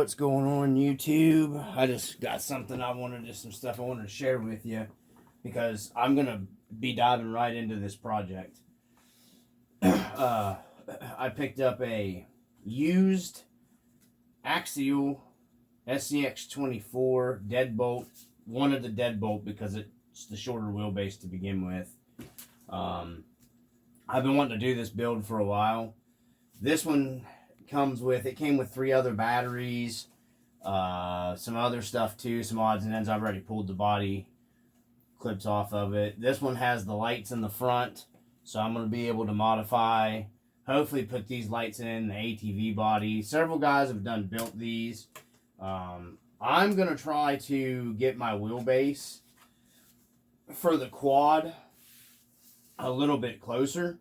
What's going on, YouTube? I just got some stuff I wanted to share with you because I'm gonna be diving right into this project. I picked up a used Axial scx24 deadbolt. Wanted the deadbolt because it's the shorter wheelbase to begin with. I've been wanting to do this build for a while. This one came with 3 other batteries, some other stuff too, some odds and ends. I've already pulled the body clips off of it. This one has the lights in the front, so I'm going to be able to modify, hopefully put these lights in the ATV body. Several guys have built these. I'm going to try to get my wheelbase for the quad a little bit closer.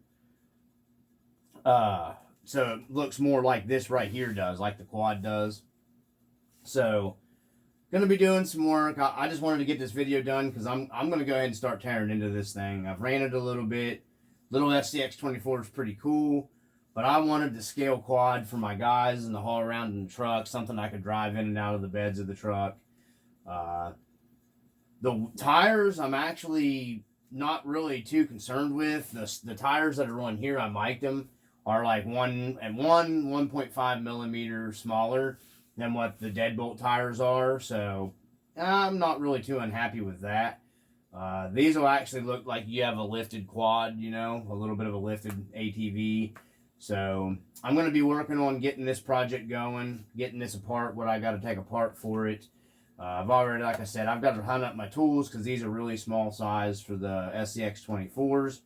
So it looks more like this right here does, like the quad does. So, going to be doing some work. I just wanted to get this video done because I'm going to go ahead and start tearing into this thing. I've ran it a little bit. Little scx24 is pretty cool, but I wanted to scale quad for my guys and the haul around in the truck, something I could drive in and out of the beds of the truck. The tires, I'm actually not really too concerned with. The tires that are on here, I liked them. Are like 1.5 millimeters smaller than what the deadbolt tires are, so I'm not really too unhappy with that. These will actually look like you have a lifted quad, you know, a little bit of a lifted ATV. So I'm going to be working on getting this project going, getting this apart, what I got to take apart for it. I've already, like I said, I've got to hunt up my tools because these are really small size for the scx24s.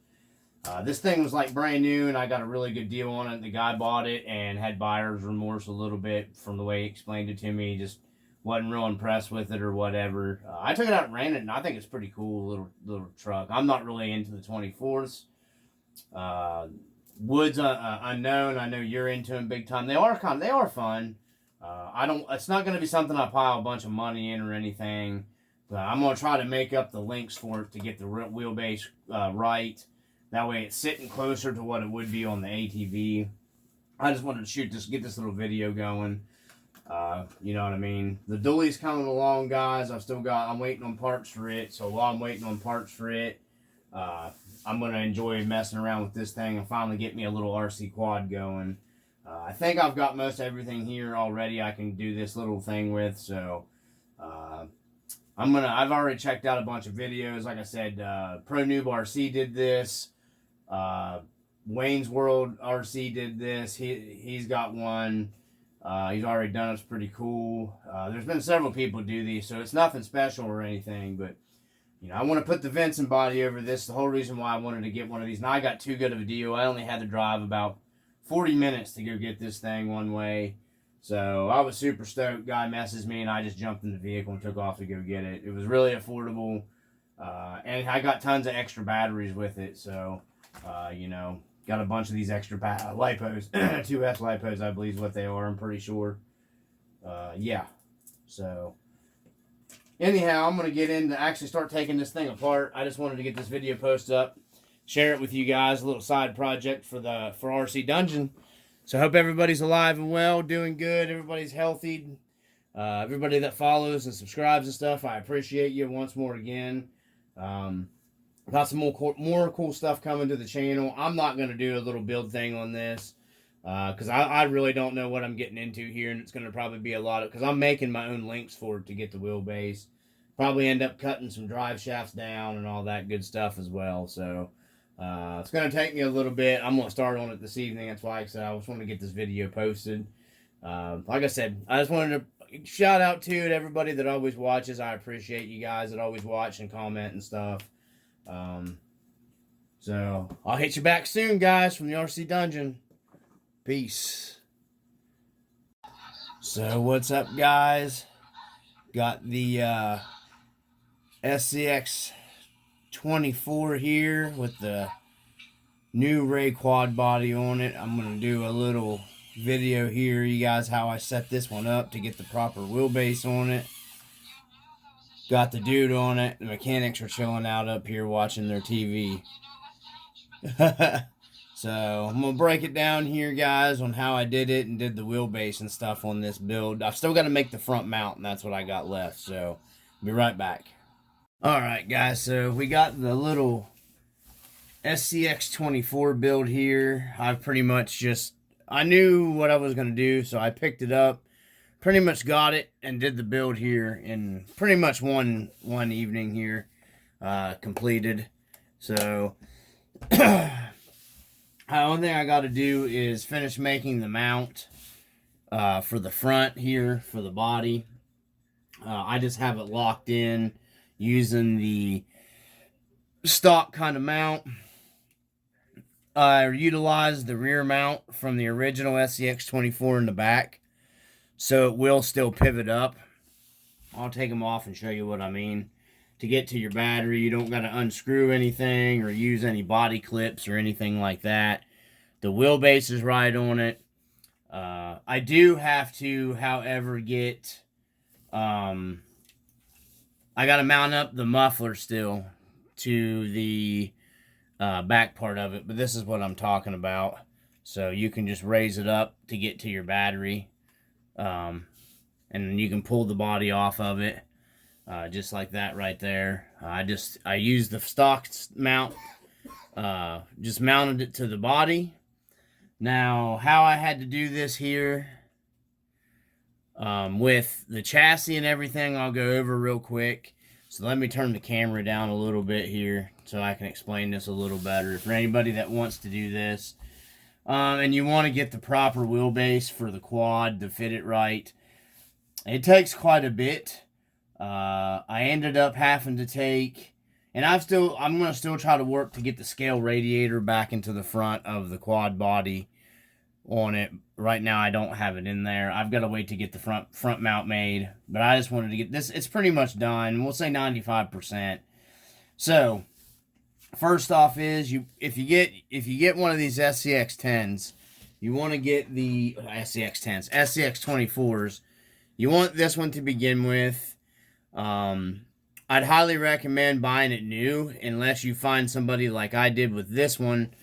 This thing was like brand new and I got a really good deal on it. The guy bought it and had buyer's remorse a little bit from the way he explained it to me. Just wasn't real impressed with it or whatever. I took it out and ran it and I think it's pretty cool little truck. I'm not really into the 24s. Wood's unknown. I know you're into them big time. They are fun. It's not going to be something I pile a bunch of money in or anything. But I'm going to try to make up the links for it to get the wheelbase right. That way it's sitting closer to what it would be on the ATV. I just wanted to get this little video going. You know what I mean? The dually's coming along, guys. I'm waiting on parts for it. So while I'm waiting on parts for it, I'm going to enjoy messing around with this thing and finally get me a little RC quad going. I think I've got most everything here already I can do this little thing with. So, I've already checked out a bunch of videos. Like I said, Pro Noob RC did this. Wayne's World RC did this. He's got one. He's already done it. It's pretty cool. There's been several people do these, so it's nothing special or anything, but you know, I want to put the vents and body over this. The whole reason why I wanted to get one of these. Now I got too good of a deal. I only had to drive about 40 minutes to go get this thing one way. So I was super stoked. Guy messes me and I just jumped in the vehicle and took off to go get it. It was really affordable. And I got tons of extra batteries with it. So, you know, got a bunch of these extra lipos, 2S lipos, I believe is what they are. I'm pretty sure. Yeah. So, anyhow, I'm going to get into actually start taking this thing apart. I just wanted to get this video posted up, share it with you guys, a little side project for RC Dungeon. So, I hope everybody's alive and well, doing good, everybody's healthy. Everybody that follows and subscribes and stuff, I appreciate you once more again. Got some more cool stuff coming to the channel. I'm not going to do a little build thing on this because I really don't know what I'm getting into here, and it's going to probably be a lot of, because I'm making my own links for it to get the wheelbase. Probably end up cutting some drive shafts down and all that good stuff as well. So it's going to take me a little bit. I'm going to start on it this evening. That's why I said I just want to get this video posted. Like I said, I just wanted to shout out to everybody that always watches. I appreciate you guys that always watch and comment and stuff. So I'll hit you back soon, guys, from the RC Dungeon. Peace. So what's up, guys? Got the scx24 here with the new Ray quad body on it. I'm gonna do a little video here, you guys, how I set this one up to get the proper wheelbase on it. Got the dude on it. The mechanics are chilling out up here watching their TV. So I'm going to break it down here, guys, on how I did it and did the wheelbase and stuff on this build. I've still got to make the front mount, and that's what I got left. So I'll be right back. Alright, guys, so we got the little scx24 build here. I've pretty much just, I knew what I was going to do, so I picked it up, pretty much got it, and did the build here in pretty much one evening here, completed. So the only thing I got to do is finish making the mount for the front here, for the body. I just have it locked in using the stock kind of mount. I utilized the rear mount from the original scx24 in the back, so it will still pivot up. I'll take them off and show you what I mean. To get to your battery, you don't got to unscrew anything or use any body clips or anything like that. The wheelbase is right on it. I do have to, however, get... I got to mount up the muffler still to the back part of it, but this is what I'm talking about. So you can just raise it up to get to your battery, and you can pull the body off of it, just like that right there. I used the stock mount, just mounted it to the body. Now, how I had to do this here, with the chassis and everything, I'll go over real quick. So let me turn the camera down a little bit here so I can explain this a little better for anybody that wants to do this. And you want to get the proper wheelbase for the quad to fit it right. It takes quite a bit. I ended up having to take, and I'm going to still try to work to get the scale radiator back into the front of the quad body on it. Right now I don't have it in there. I've got to wait to get the front mount made, but I just wanted to get this. It's pretty much done. We'll say 95%. So first off is if you get one of these SCX10s, you want to get the SCX10s, SCX24s. You want this one to begin with. I'd highly recommend buying it new unless you find somebody like I did with this one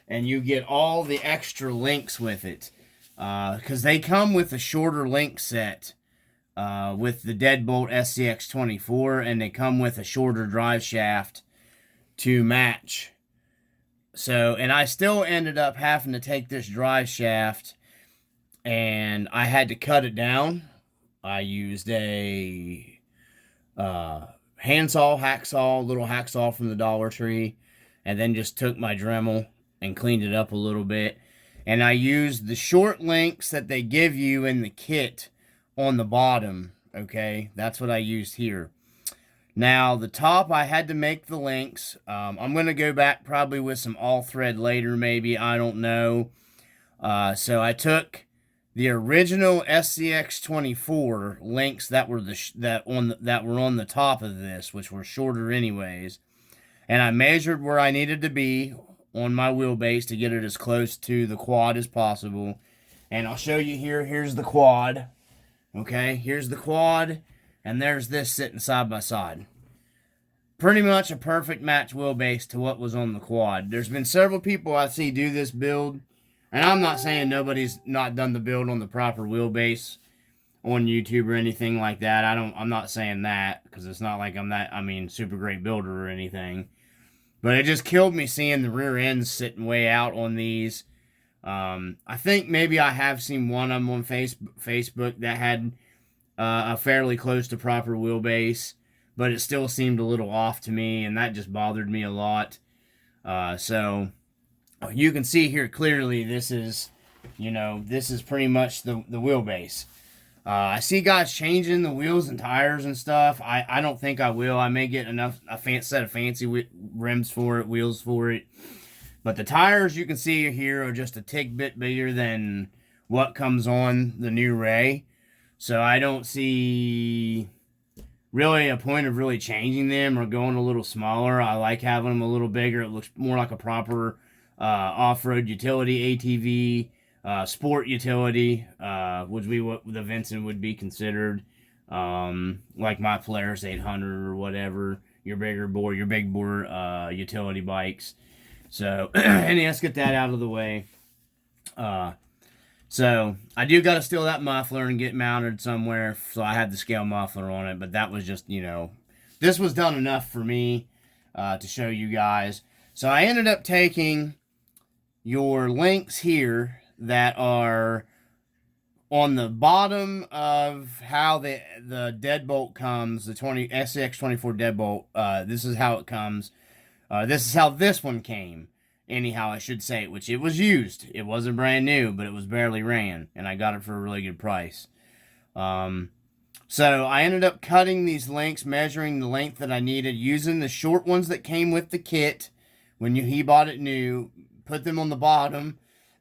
and you get all the extra links with it. Because they come with a shorter link set with the Deadbolt SCX24, and they come with a shorter drive shaft to match. So, and I still ended up having to take this drive shaft, and I had to cut it down. I used a handsaw, little hacksaw from the Dollar Tree, and then just took my Dremel and cleaned it up a little bit. And I used the short links that they give you in the kit on the bottom, okay? That's what I used here. Now, the top, I had to make the links. I'm going to go back probably with some all-thread later, maybe. I don't know. So I took the original SCX24 links that were on the top of this, which were shorter anyways, and I measured where I needed to be on my wheelbase to get it as close to the quad as possible. And I'll show you here. Here's the quad. Okay, here's the quad, and there's this sitting side by side. Pretty much a perfect match wheelbase to what was on the quad. There's been several people I see do this build, and I'm not saying nobody's not done the build on the proper wheelbase on YouTube or anything like that. I'm not saying that, because it's not like I'm super great builder or anything. But it just killed me seeing the rear ends sitting way out on these. I think maybe I have seen one of them on Facebook that had a fairly close to proper wheelbase, but it still seemed a little off to me, and that just bothered me a lot. So you can see here clearly this is pretty much the wheelbase. I see guys changing the wheels and tires and stuff. I don't think I will. I may get a set of fancy rims for it, wheels for it. But the tires you can see here are just a tick bit bigger than what comes on the new Ray. So I don't see really a point of really changing them or going a little smaller. I like having them a little bigger. It looks more like a proper off-road utility ATV. Sport utility, would be what the Vincent would be considered, like my Polaris 800 or whatever, your big bore utility bikes. So, anyway, let's get that out of the way. So, I do got to steal that muffler and get mounted somewhere, so I had the scale muffler on it, but that was just, you know, this was done enough for me to show you guys. So, I ended up taking your links here that are on the bottom of how the deadbolt comes, the scx24 deadbolt. This is how it comes. This is how this one came. Anyhow, I should say, which it was used. It wasn't brand new, but it was barely ran, and I got it for a really good price. So I ended up cutting these links, measuring the length that I needed, using the short ones that came with the kit when he bought it new, put them on the bottom,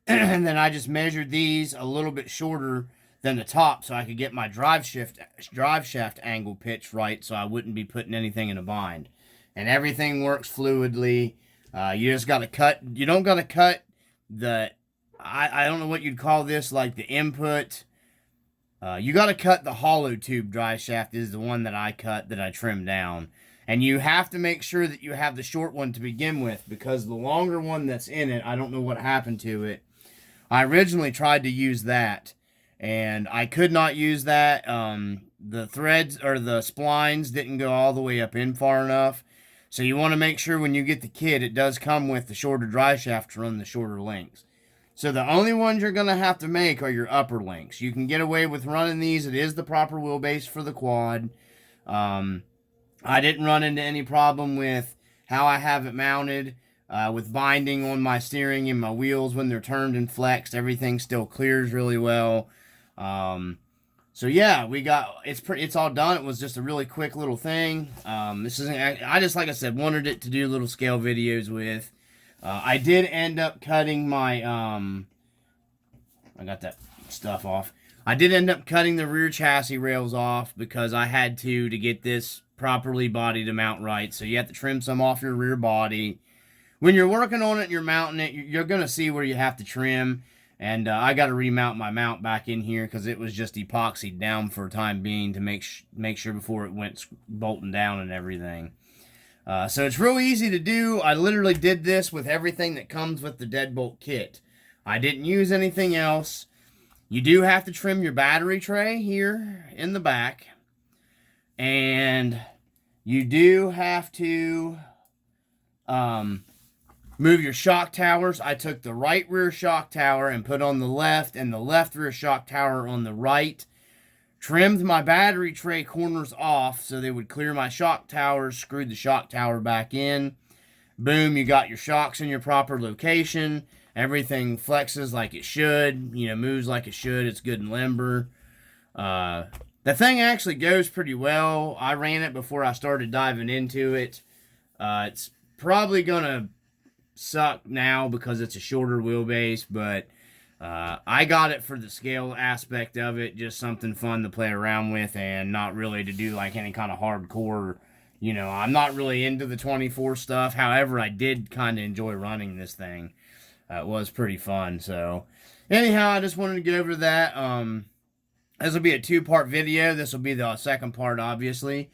and then I just measured these a little bit shorter than the top so I could get my drive shaft angle pitch right so I wouldn't be putting anything in a bind. And everything works fluidly. You just got to cut. You don't got to cut the, I don't know what you'd call this, like the input. You got to cut the hollow tube drive shaft is the one that I cut, that I trimmed down. And you have to make sure that you have the short one to begin with, because the longer one that's in it, I don't know what happened to it. I originally tried to use that, and I could not use that. The threads, or the splines, didn't go all the way up in far enough. So you want to make sure when you get the kit, it does come with the shorter drive shaft to run the shorter links. So the only ones you're going to have to make are your upper links. You can get away with running these. It is the proper wheelbase for the quad. I didn't run into any problem with how I have it mounted. With binding on my steering and my wheels when they're turned and flexed, everything still clears really well. So yeah, it's all done. It was just a really quick little thing. This isn't, I just, like I said, wanted it to do little scale videos with. I did end up cutting my, I got that stuff off. I did end up cutting the rear chassis rails off because I had to get this properly body to mount right. So you have to trim some off your rear body. When you're working on it and you're mounting it, you're going to see where you have to trim. And I got to remount my mount back in here because it was just epoxied down for a time being to make sure before it went bolting down and everything. So it's real easy to do. I literally did this with everything that comes with the deadbolt kit. I didn't use anything else. You do have to trim your battery tray here in the back. And you do have to move your shock towers. I took the right rear shock tower and put on the left, and the left rear shock tower on the right. Trimmed my battery tray corners off so they would clear my shock towers, screwed the shock tower back in. Boom, you got your shocks in your proper location. Everything flexes like it should, moves like it should. It's good and limber. The thing actually goes pretty well. I ran it before I started diving into it. It's probably going to suck now because it's a shorter wheelbase, but I got it for the scale aspect of it, just something fun to play around with and not really to do like any kind of hardcore, I'm not really into the 24 stuff. However, I did kind of enjoy running this thing. It was pretty fun. So anyhow, I just wanted to get over that. This will be a 2-part video. This will be the second part, obviously.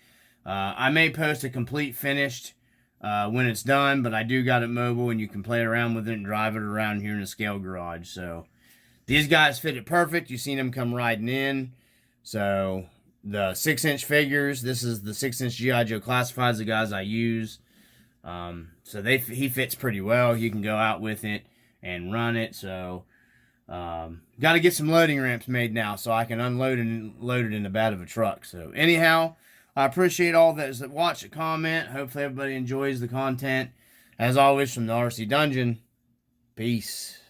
I may post a complete finished when it's done, but I do got it mobile and you can play around with it and drive it around here in the scale garage. So these guys fit it perfect. You've seen them come riding in. So the 6-inch figures, this is the 6-inch G.I. Joe Classifieds, the guys I use. So he fits pretty well. You can go out with it and run it. So got to get some loading ramps made now so I can unload and load it in the bed of a truck. So anyhow, I appreciate all those that watch and comment. Hopefully everybody enjoys the content. As always, from the RC Dungeon, peace.